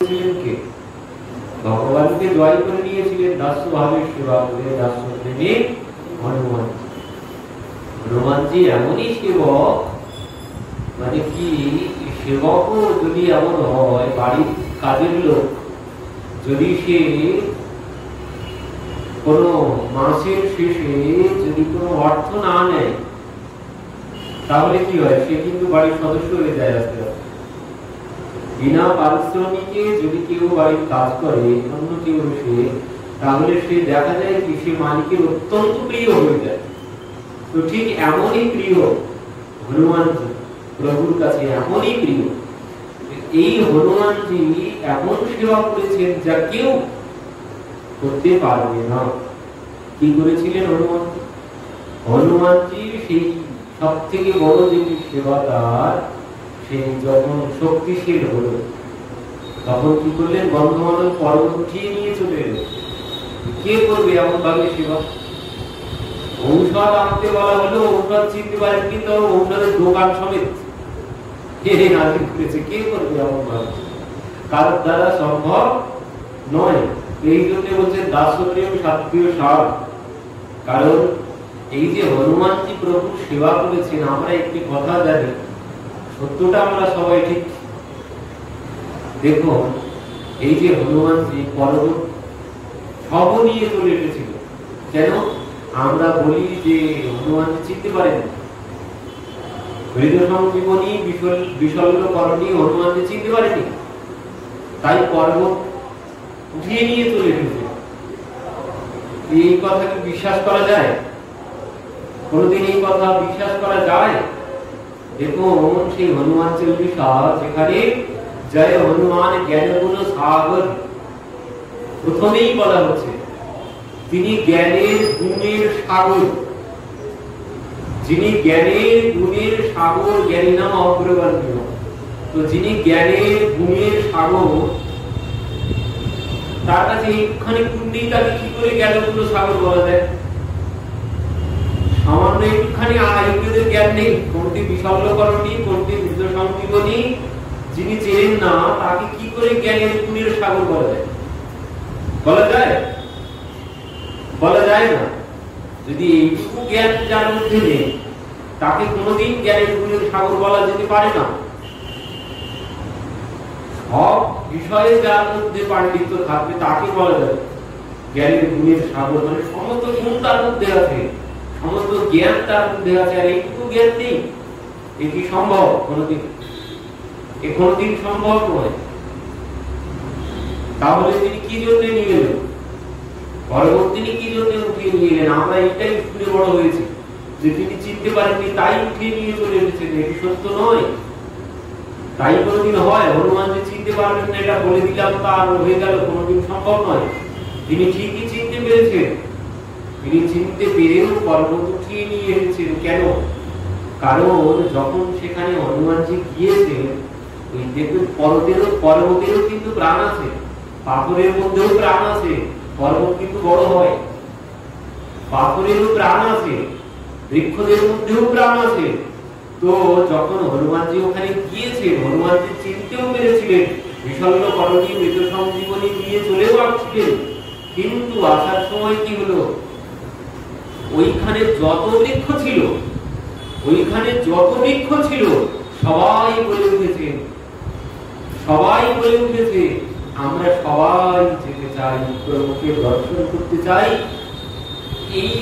ছিলেন কে? ভগবানকে জয় করে নিয়েছিলেন দাস্য ভাবে সেবা করে, দাস্য প্রেমে হনুমান। হনুমানজি এমনই সেবক, মানে কি সেবকও যদি এমন হয়, বাড়ির কাজের লোক যদি সে কোন মাসের শেষে যদি কোনো অর্থ না নেয়, তাহলে কি হয়? সে কিন্তু বাড়ির সদস্য হয়ে যায় আস্তে আস্তে। বিনা পারিশ্রমিকে যদি কেউ বাড়ির কাজ করে, অন্য কেউ সে, তাহলে সে দেখা যায় কি সে মালিকের অত্যন্ত প্রিয় হয়ে যায়। তো ঠিক এমনই প্রিয় হনুমানজি, প্রভুর কাছে এমনই প্রিয়। এই হনুমানজি এমন সেবা করেছেন যা কেউ করতে পারবে না। কি করেছিলেন হনুমানজি? হনুমানজি সেই সব থেকে বড় যে সেবা তার, সেই যখন শক্তিশীল হলো তখন কি করলেন? গন্ধমাদন পর্বত উঠিয়ে নিয়ে চলে এলো। কে করবে এমন ভাবে সেবা? ঔষধ আনতে বলা হলো, ঔষধ চিনতে পারেন কিন্তু ঔষধের দোকান সমেত হাজির করেছে। কে করবে এমন ভাবে? কারোর দ্বারা সম্ভব নয়। এই জন্য বলছে দাসপ্রেম সাত্বিয় সার। কারণ এই যে হনুমানজি প্রভু সেবা করেছেন, আমরা একটি কথা জানি, সত্যটা আমরা সবাই ঠিক দেখুন। এই যে হনুমানজি পর্বত সব নিয়ে চলে এসেছিল, কেন? আমরা বলি যে হনুমানজি চিনতে পারেন, হৃদয় সংজীবনী বিশল্যকরণী হনুমানজি চিনতে পারেনি, তাই পর্বত উঠিয়ে নিয়ে চলে এসেছে। এই কথা কি বিশ্বাস করা যায়? কোনদিন এই কথা বিশ্বাস করা যায়? দেখুন সেই হনুমান চল্লিশা, যেখানে জয় হনুমান জ্ঞান গুণ সাগর প্রথমেই বলা হচ্ছে, তিনি জ্ঞানের গুণের সাগর। যিনি জ্ঞানের গুণের সাগর, জ্ঞানী নাম অগ্রগণ্য। তো যিনি জ্ঞানের গুণের সাগর, তার কাছে একটুখানি পুণ্যি তাকে কি করে জ্ঞানগুলো সাগর বলা যায়? সামান্য একটুখানি আয়ুর্বেদের জ্ঞান নেই, কোনটি বিশল্যকরণী, কোনটি হৃদয় সংজীবনী যিনি চেনেন না, তাকে কি করে জ্ঞানের গুণের সাগর বলা যায়? বলা যায়? বলা যায় না। যদি এইটুকু জ্ঞান যার মধ্যে নেই, তাকে কোনোদিন জ্ঞানের গুণের সাগর বলা যেতে পারে না। সব বিষয়ে যার মধ্যে পাণ্ডিত্য থাকবে তাকে বলা যাবে জ্ঞানের গুণের সাগর। মানে সমস্ত গুণ তার মধ্যে আছে, সমস্ত জ্ঞান তার মধ্যে আছে, আর এইটুকু জ্ঞান নেই। এ কি সম্ভব? কোনোদিন এ কোনোদিন সম্ভব নয়। তাহলে তিনি কি জন্য নিয়ে এলেন? পরবর্তী তিনি কি জন্য উঠিয়ে নিয়ে এলেন? আমরা এটাই শুনে বড় হয়েছি যে তিনি চিনতে পারেননি তাই উঠিয়ে নিয়ে চলে এসেছেন। এটি সত্য নয়। তাই কোনোদিন হয়? হনুমান যে চিনতে পারবেন না এটা বলে দিলাম তার হয়ে গেল, কোনোদিন সম্ভব নয়। তিনি ঠিকই চিনতে পেরেছেন। তিনি চিনতে পেরেও পর্বত উঠিয়ে নিয়ে এসেছেন। কেন? কারণ যখন সেখানে হনুমানজি গিয়েছেন, ওই দেখবেন পর্বতেরও কিন্তু প্রাণ আছে, পাথরের মধ্যেও প্রাণ আছে। পর্বত কিন্তু বড় হয়, পাথরেরও প্রাণ আছে, বৃক্ষদের মধ্যেও প্রাণ আছে। তো যখন হনুমানজি ওখানে গিয়েছে, হনুমানজি চিনতেও পেরেছিলেন, বিশল্যকরণী মৃত সংজীবনী দিয়ে চলেও আসছিলেন। কিন্তু আসার সময় কি হলো? ওইখানে যত বৃক্ষ ছিল সবাই বলে উঠেছে, আমরা সবাই যেতে চাই, প্রভুকে দর্শন করতে চাই। এই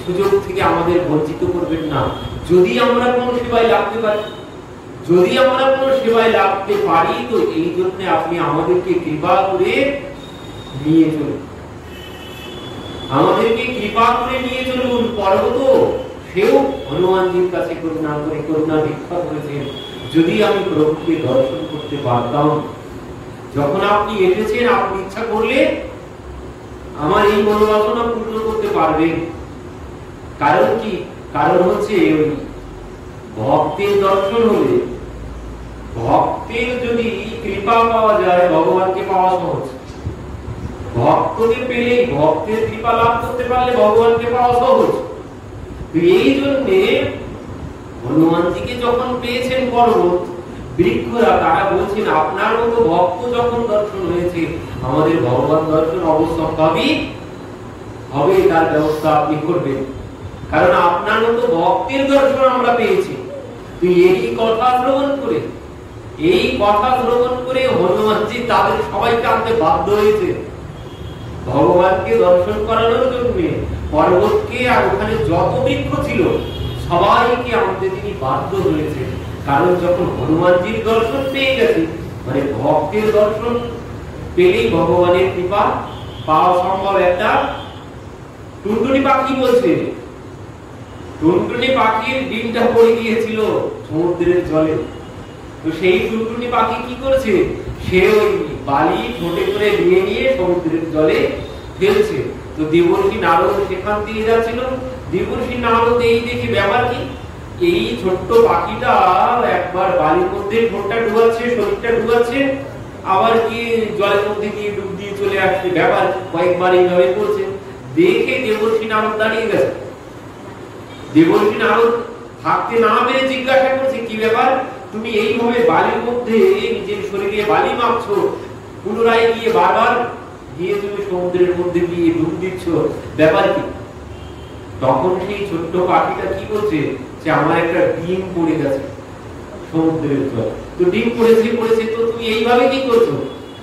সুযোগ থেকে আমাদের বঞ্চিত করবেন না। যদি আমরা কোনো সেবায় লাগতে পারি, তো এই জন্য আপনি আমাদেরকে কৃপা করে নিয়ে চলুন। পর্বত সেও হনুমানজির কাছে করুণা ভিক্ষা করেছেন, যদি আমি প্রভুকে দর্শন করতে পারতাম। যখন আপনি এসেছেন, আপনি ইচ্ছা করলে আমার এই মনোবাসনা পূর্ণ করতে পারবেন। কারণ কি? কারণ হচ্ছে ওই ভক্তের দর্শন হলে, ভক্তের যদি কৃপা পাওয়া যায়, ভগবানকে পাওয়া সহজ। ভক্তকে পেলেই, ভক্তের কৃপা লাভ করতে পারলে ভগবানকে পাওয়া সহজ। এই জন্যে হনুমানজিকে যখন পেয়েছেন পর্বত, বৃক্ষরা তারা বলছেন আপনার মতো ভক্ত যখন দর্শন হয়েছে আমাদের ভগবান দর্শন অবশ্যই হবে, তার ব্যবস্থা আপনি করবেন, কারণ আপনার মতো ভক্তের দর্শন আমরা পেয়েছি। তো এই কথা শ্রবণ করে হনুমানজি তাদের সবাইকে আনতে বাধ্য হয়েছে ভগবানকে দর্শন করানোর জন্য। পর্বতকে আর ওখানে যত বৃক্ষ ছিল সবাইকে আনতে তিনি বাধ্য হয়েছে, কারণ যখন হনুমানজির দর্শন পেয়ে গেছে মানে ভক্তের দর্শন পেলেই ভগবানের কৃপা পাওয়া সম্ভব। একটা টুনটুনি পাখি বলছে, টুনটুনি পাখির ডিমটা পড়ে গিয়েছিল সমুদ্রের জলে। তো সেই টুনটুনি পাখি কি করেছে, সে ওই বালি ঠোঁটে করে নিয়ে নিয়ে সমুদ্রের জলে ফেলছে। তো দেবর্ষি নারদ সেখান দিয়ে যাচ্ছিল, দেবর্ষি নারদ এই দেখে ব্যাপার কি, এই ছোট্ট পাখিটা একবার বালির মধ্যে ঠোঁটটা ডুবাচ্ছে, শরীরটা ডুবাচ্ছে, আবার কি জলের মধ্যে গিয়ে ডুব দিয়ে চলে আসছে, ব্যাপার কয়েকবার এইভাবে করছে। দেখে দেবর্ষি নারদ দাঁড়িয়ে গেছে। দেবর্ষি নারদ থাকতে না পেরে জিজ্ঞাসা করছে, কি ব্যাপার, তুমি এইভাবে বালির মধ্যে নিজের শরীরে বালি মাখছো, পুনরায় গিয়ে বারবার গিয়ে তুমি সমুদ্রের মধ্যে গিয়ে ডুব দিচ্ছ, ব্যাপার কি? তখন সেই ছোট্ট পাখিটা কি করছে, যে আমার একটা ডিম পড়ে গেছে সমুদ্রের জলে। তো ডিম পড়েছে তো তুমি এইভাবে কি করছো?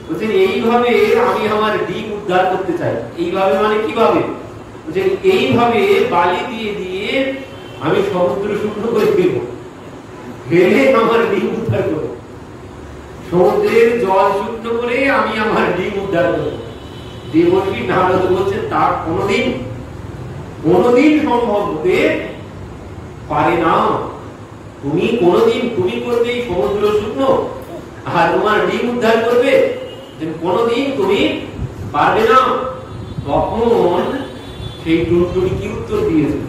বলছেন এইভাবে আমি আমার ডিম উদ্ধার করতে চাই। এইভাবে মানে কিভাবে? যে এইভাবে বালি দিয়ে দিয়ে আমি সমুদ্র শূন্য করে ফেলবো, ফেলে আমার ডিম উদ্ধার করবো, সমুদ্রের জল শুকনো করে আমি আমার ডিম উদ্ধার করবো। দেবর্ষি নারদ বলছেন তা কোনোদিন সম্ভব হতে পারে না। তুমি করবে সমুদ্র শুকনো আর তোমার ডিম উদ্ধার করবে, কোনোদিন তুমি পারবে না। তখন সেই টুনটুনি কি উত্তর দিয়েছে,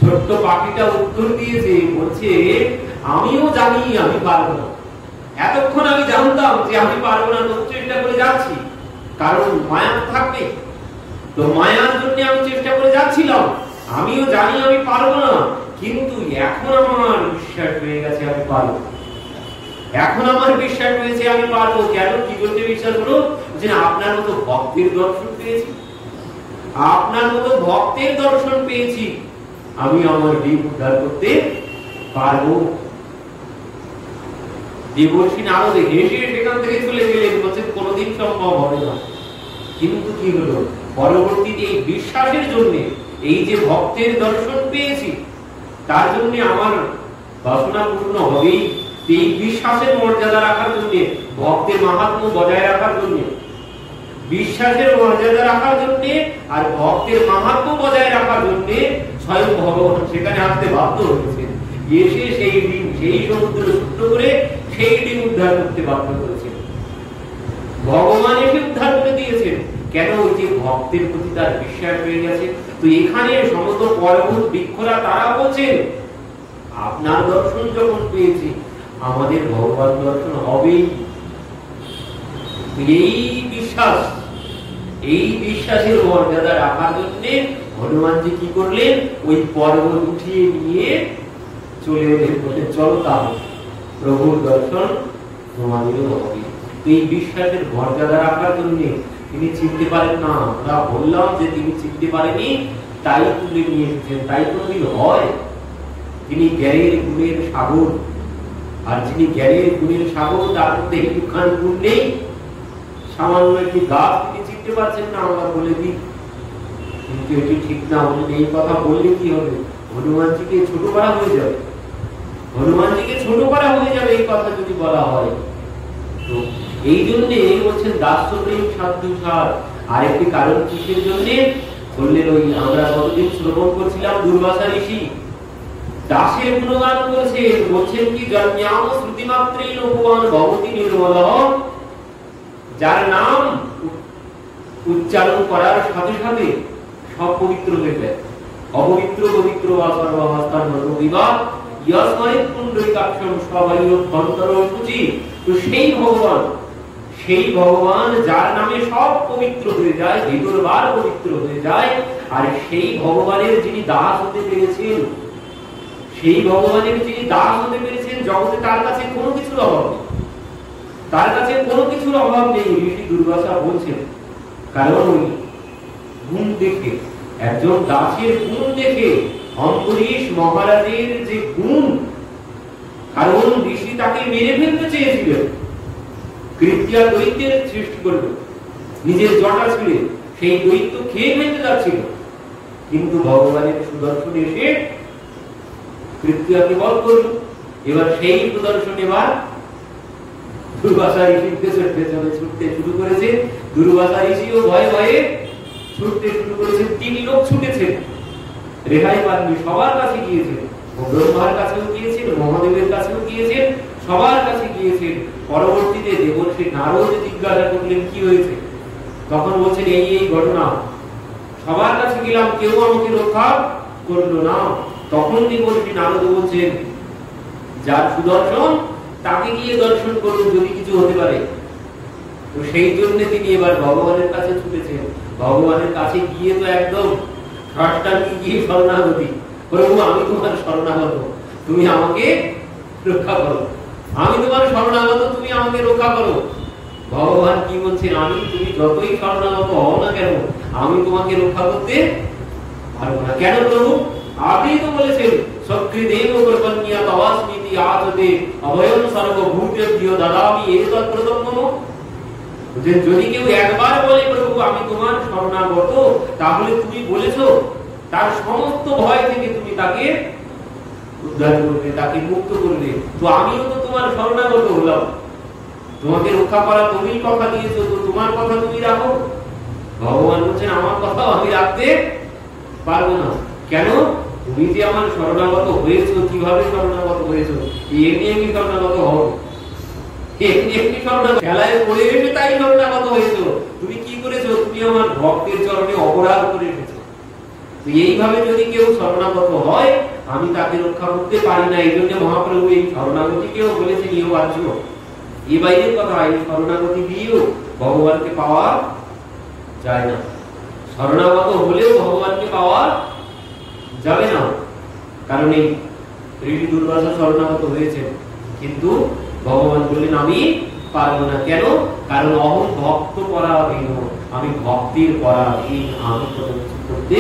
ছোট্ট পাখিটা উত্তর দিয়েছে, বলছে আমিও জানি আমি পারবো না, এতক্ষণ আমি জানতাম যে আমি পারবো না, তবু চেষ্টা করে যাচ্ছি, কারণ মায়া থাকবে, তো মায়ার জন্য আমি চেষ্টা করে যাচ্ছিলাম, আমিও জানি আমি পারবো না, কিন্তু এখন আমার বিশ্বাস হয়ে গেছে আমি পারবো, এখন আমার বিশ্বাস হয়েছে আমি পারবো। কেন, কি করতে বিশ্বাস হলো, যে আপনার মতো ভক্তের দর্শন পেয়েছি, আপনার মতো ভক্তের দর্শন পেয়েছি, আমি আমার ডিম উদ্ধার করতে পারবো। দেবর্ষি নারদ হেসে সেখান থেকে চলে গেলেন, বলছেন কোনোদিন সম্ভব হবে না। কিন্তু কি হলো, পরবর্তীতে এই বিশ্বাসের জন্য, এই যে ভক্তের দর্শন পেয়েছি তার জন্য আমার বাসনা পূর্ণ হবেই। এই বিশ্বাসের মর্যাদা রাখার জন্য, ভক্তের মাহাত্ম্য বজায় রাখার জন্য, বিশ্বাসের মর্যাদা রাখার জন্য আর ভক্তের মাহাত্ম্য বজায় রাখার জন্য স্বয়ং ভগবান সেখানে আসতে বাধ্য হয়েছে, এসে সেই সমুদ্র শুদ্ধ করে সেই ডিম উদ্ধার করতে বাধ্য করেছেন। ভগবান এসে উদ্ধার করে দিয়েছেন, কেন, ওই যে ভক্তের প্রতি তার বিশ্বাস হয়ে গেছে। তো এখানে সমস্ত পর্বত বৃক্ষরা তারা বলছেন আপনার দর্শন যখন পেয়েছি আমাদের ভগবান দর্শন হবেই। এই বিশ্বাসের মর্যাদা রাখার জন্য হনুমানজি কি করলেন, ওই পর্বত উঠিয়ে নিয়ে চলে এলেন, বলে চলো তাহলে প্রভুর দর্শন তোমাদেরও হবে। এই বিশ্বাসের মর্যাদা রাখার জন্য তিনি চিনতে পারেন না, আমরা বললাম যে তিনি চিনতে পারেনি, তাই তুলে নিয়ে এসেছেন, তাই কোনদিন হয়। তিনি জ্ঞানের গুণের সাগর, আর যিনি জ্ঞানের গুণের সাগর তার মধ্যে একটুখানি গুণ নেই, সামান্য একটি গাছ তিনি চিনতে পারছেন না, আমরা বলে দিই, কিন্তু এটি ঠিক না। বলেন এই কথা বললে কি হবে, হনুমানজিকে ছোট করা হয়ে যাবে, হনুমানজিকে ছোট করা হয়ে যাবে এই কথা যদি বলা হয়। তো এই জন্য বলছেন দাস্য প্রেম সাধু সার। আরেকটি কারণ কিসের জন্য বললেন, ওই আমরা কতদিন শ্রবণ করছিলাম দুর্বাসা ঋষি দাসের গুণগান করেছেন, বলছেন কি জন্যাম শ্রুতিমাত্রেণ উপবান ভবতি নির্মলঃ, যার নাম উচ্চারণ করার সাথে সাথে সব পবিত্র হয়ে যায়, অপবিত্র পবিত্র বা সর্বহস্তান বিবাদ ইয়স্মরিত পুণ্ডরিকাক্ষম সবাইয়ন্তর সূচি। তো সেই ভগবান যার নামে সব পবিত্র হয়ে যায়, ভিতরবার পবিত্র হয়ে যায়, আর সেই ভগবানের যিনি দাস হতে পেরেছেন, সেই ভগবানের যিনি দাস হতে পেরেছেন জগতে তার কাছে কোনো কিছুর অভাব নেই, তার কাছে কোনো কিছুর অভাব নেই। ঋষি দুর্বাসা বলছেন, কারণ ওই গুণ দেখে, একজন দাসের গুণ দেখে, অম্বরীশ মহারাজের যে গুণ, কারণ ঋষি তাকে মেরে ফেলতে চেয়েছিলেন, কৃত্রিয়া দৈত্যের সৃষ্টি করবে, নিজের জটা ছিঁড়ে সেই দৈত্য খেয়ে ফেলতে যাচ্ছিল, কিন্তু ভগবানের সুদর্শন এসে কৃত্রিয়াকে বধ করল। এবার সেই সুদর্শন এবার দুর্বাসা ঋষির পেছনে ছুটতে শুরু করেছে। দুর্বাসা ঋষিও ভয়ে ভয়ে ছুটতে শুরু করেছে। 3 লোক ছুটেছেন, রেহাই পাননি, সবার কাছে গিয়েছেন, ব্রহ্মার কাছেও গিয়েছেন, মহাদেবের কাছেও গিয়েছেন, সবার কাছে গিয়েছেন। পরবর্তীতে দেবর্ষি নারদ জিজ্ঞাসা করলেন কি হয়েছে, তখন বলছেন এই এই ঘটনা, সবার কাছে গেলাম, কেউ আমাকে রক্ষা করলো না। তখন দেবর্ষি নারদ বলছেন, যার সুদর্শন তাকে গিয়ে দর্শন করুন, যদি কিছু হতে পারে। তো সেই জন্য তিনি এবার ভগবানের কাছে ছুটেছেন। ভগবানের কাছে গিয়ে তো একদম ষষ্ঠাঙ্গে গিয়ে শরণাগতি, প্রভু আমি তোমার শরণাগত, তুমি আমাকে রক্ষা করো, আমি তোমার শরণাগত, তুমি আমাকে রক্ষা করো। ভগবান কি বলছেন, আমি তুমি যতই শরণাগত হও না কেন, আমি তোমাকে রক্ষা করতে পারবো না। কেন প্রভু? আপনি তো বলেছেন সক্রিদেব কর্পণ্যা তবাস্মিতি আজতে অভয়ং সর্বভূতেভ্যো দদামি এতৎ প্রদম্মম। যদি কেউ একবার বলে প্রভু আমি তোমার শরণাগত, তাহলে তুমি বলেছো তার সমস্ত ভয় থেকে তুমি তাকে উদ্ধার করবে, তাকে মুক্ত করবে। তো আমিও তো তোমার শরণাগত হলাম, তোমাকে রক্ষা করা তুমি কথা দিয়েছো, তো তোমার কথা তুমি রাখো। ভগবান বলছেন আমার কথা আমি রাখতে পারবো না। কেন? তুমি যে আমার শরণাগত হয়েছো, কিভাবে শরণাগত হয়েছো? এমনি এমনি শরণাগত হও, এমনি এমনি শরণাগত খেলায় পড়ে এসে তাই শরণাগত হয়েছো। তুমি কি করেছো? তুমি আমার ভক্তের চরণে অপরাধ করে এসেছো। তো এইভাবে যদি কেউ শরণাগত হয়, আমি তাকে রক্ষা করতে পারি না। এই জন্য মহাপ্রভু এই শরণাগতিকেও বলেছেন ইহ বাহ্য, এ বাইরের কথা, এই শরণাগতি দিয়েও ভগবানকে পাওয়া যায় না। শরণাগত হলেও ভগবানকে পাওয়া যাবে না। কারণ এই ঋষি দুর্বাসা শরণাগত হয়েছে, কিন্তু ভগবান বললেন আমি পারবো না। কেন? কারণ অহং ভক্ত পরাধীন, আমি ভক্তির পরাধীন, আমি কোনো কিছু করতে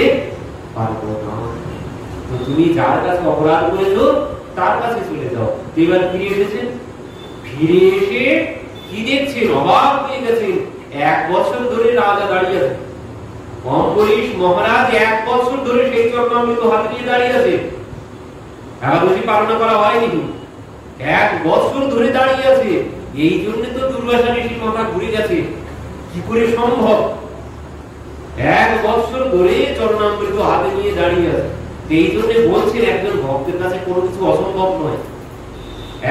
পারবো না। তো তুমি যার কাছে অপরাধ করেছো তার কাছে চলে যাও। এবার ফিরে এসেছেন, ফিরে এসে কি দেখছেন? অবাক হয়ে গেছেন। 1 বছর ধরে রাজা দাঁড়িয়ে আছে, অম্বরীশ মহারাজ 1 বছর ধরে সেই চরণামৃত হাতে নিয়ে দাঁড়িয়ে আছে। একাদশী পালন করা হয়নি, 1 বছর ধরে দাঁড়িয়ে আছে। এই জন্য তো দুর্বাসা ঋষির মাথা ঘুরে গেছে, কি করে সম্ভব? 1 বছর ধরে চরণামৃত হাতে নিয়ে দাঁড়িয়ে আছে। এই জন্য বলছেন একজন ভক্তের কাছে কোনো কিছু অসম্ভব নয়।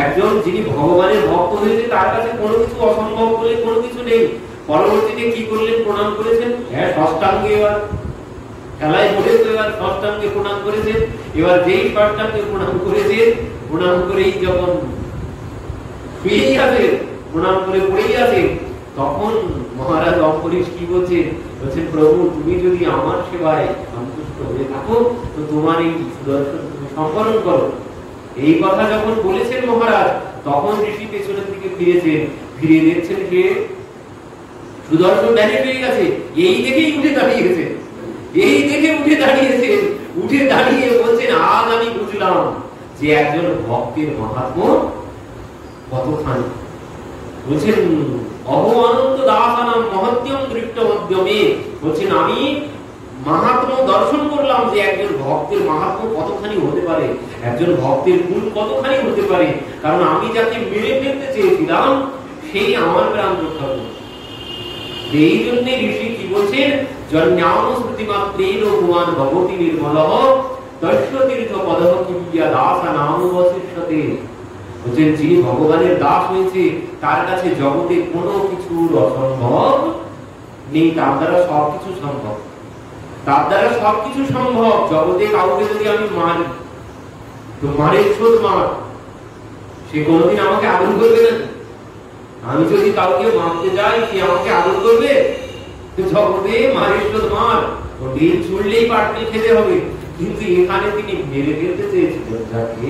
একজন যিনি ভগবানের ভক্ত হয়েছে তার কাছে কোনো কিছু অসম্ভব বলে কোনো কিছু নেই। পরবর্তীতে কি করলেন? প্রণাম করেছেন। হ্যাঁ, ষষ্ঠাঙ্গে এবার খেলায় পড়ে তো এবার ষষ্ঠাঙ্গে প্রণাম করেছেন। এবার যেই ষষ্ঠাঙ্গে প্রণাম করেছেন, প্রণাম করেই যখন শুয়েই আছে, প্রণাম করে পড়েই আছে, তখন মহারাজ অম্বরীশ কি বলছেন? বলছেন প্রভু তুমি যদি আমার সেবায় সন্তুষ্ট হয়ে থাকো, তো তোমার এই সুদর্শন তুমি সম্বরণ করো। এই কথা যখন বলেছেন মহারাজ, তখন ঋষি পেছনের দিকে ফিরেছেন, ফিরে দেখছেন যে সুদর্শন ব্যানে পেয়ে গেছে। এই দেখেই উঠে দাঁড়িয়েছে, এই দেখে উঠে দাঁড়িয়েছে, উঠে দাঁড়িয়ে বলছেন আজ আমি বুঝলাম যে একজন ভক্তের মাহাত্ম্য কতখানি। বলছেন অহো অনন্ত দাসানাম মহত্যম দৃষ্টমধ্যমে, বলছেন আমি মাহাত্ম্য দর্শন করলাম যে একজন ভক্তের মাহাত্ম্য কতখানি হতে পারে, একজন ভক্তের গুণ কতখানি হতে পারে। কারণ আমি যাকে মেরে ফেলতে চেয়েছিলাম সেই আমার প্রাণ রক্ষা করল। এই জন্য ঋষি কি বলছেন? জন্যাম শ্রুতিমাত্রেণ ভুবন ভগবতি নির্মলঃ তস্য তীর্থ পদঃ কিমিয়া দাসানাম বশিষ্যতে। বলছেন যিনি ভগবানের দাস হয়েছে তার কাছে জগতে কোনো কিছু অসম্ভব নেই, তার দ্বারা সবকিছু সম্ভব, তার দ্বারা সবকিছু সম্ভব। জগতে কাউকে যদি আমি মারি, তো মারের শোধ মার, সে কোনোদিন আমাকে আদর করবে না। আমি যদি কাউকে মারতে যাই, সে আমাকে আদর করবে? জগতে মারের শোধ মার, ও ডিল ছুড়লেই পাটকেল খেতে হবে। কিন্তু এখানে তিনি মেরে ফেলতে চেয়েছিলেন যাকে,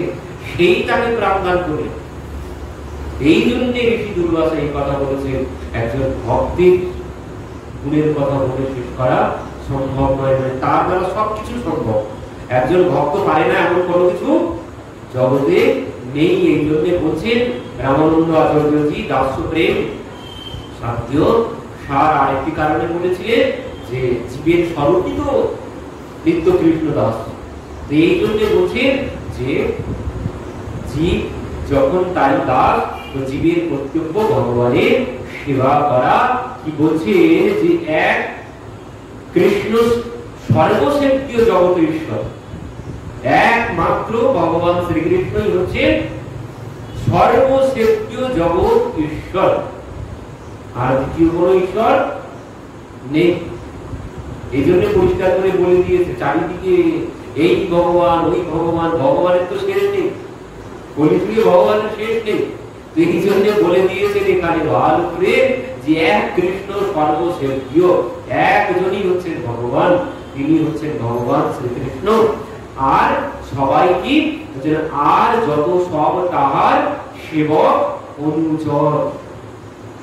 সেই তাকে প্রাণদান করে। এই জন্য ঋষি দুর্বাসা এই কথা বলেছেন, একজন ভক্তের গুণের কথা বলে শেষ করা সম্ভব নয়, মানে তার দ্বারা সবকিছু সম্ভব। একজন ভক্ত পারে না এমন কোনো কিছু জগতে নেই। এই জন্য বলছেন রামানন্দ আচার্যজি দাস্য প্রেম সাধ্য সার আরেকটি কারণে বলেছিলেন যে জীবের স্বরূপই তো নিত্য কৃষ্ণ দাস। এই জন্য বলছেন যে জীব যখন তার দাস, তো জীবের কর্তব্য ভগবানের সেবা করা। কি বলছেন যে এক কৃষ্ণ সর্বসেব্য জগৎ ঈশ্বর, একমাত্র ভগবান শ্রীকৃষ্ণই হচ্ছেন সর্বসেব্য জগৎ ঈশ্বর, আর দ্বিতীয় কোন ঈশ্বর নেই। এই জন্য পরিষ্কার করে বলে দিয়েছে চারিদিকে এই ভগবান ওই ভগবান, ভগবানের তো শেষ নেই, কলিযুগে ভগবানের শেষ নেই। এই জন্য বলে দিয়েছেন এখানে ভালো করে যে এক কৃষ্ণ সর্বসেব্য, একজনই হচ্ছেন ভগবান, তিনি হচ্ছেন ভগবান শ্রীকৃষ্ণ। আর সবাই কি আর যত সব তাহার সেবক অনুচর,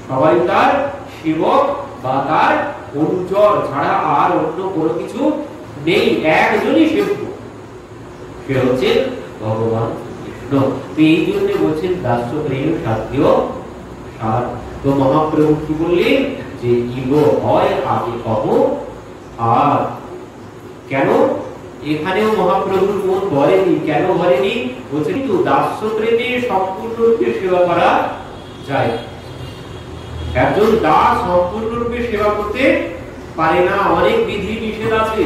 সবাই তার সেবক বা তার অনুচর ছাড়া আর অন্য কোনো কিছু নেই, একজনই সেবক, সে হচ্ছে ভগবান কৃষ্ণ। এই জন্য বলছেন দাস্য প্রেম সাধ্য সার। তো মহাপ্রভু কি বললেন যে ইগো হয় আগে কহ। আর কেন এখানেও মহাপ্রভুর মন ভরেনি, কেন ভরেনি বলছেন কিন্তু দাস্য প্রেমে সম্পূর্ণরূপে সেবা করা যায়। একজন দাস সম্পূর্ণরূপে সেবা করতে পারে না, অনেক বিধি নিষেধ আছে।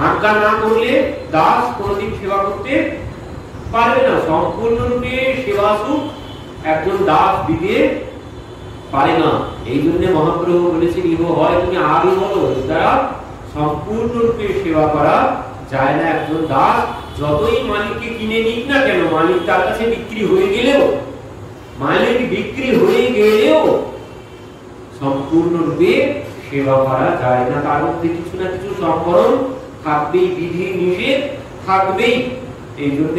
আজ্ঞা না করলে দাস কোনদিন সেবা করতে পারবে না। সম্পূর্ণরূপে সেবা সুখ একজন দাস দিতে পারে না। এই জন্য মহাপ্রভু বলেছেন ইহ হয় তুমি আগে বলো, দ্বারা সম্পূর্ণরূপে সেবা করা যায় না। একজন দাস যতই মালিককে কিনে নিক না কেন, মালিক তার কাছে বিক্রি হয়ে গেলেও, মালিক বিক্রি হয়ে গেলেও সম্পূর্ণরূপে সেবা করা যায় না। তার মধ্যে কিছু না কিছু সম্বরণ থাকবেই, বিধি নিষেধ থাকবেই। এই জন্য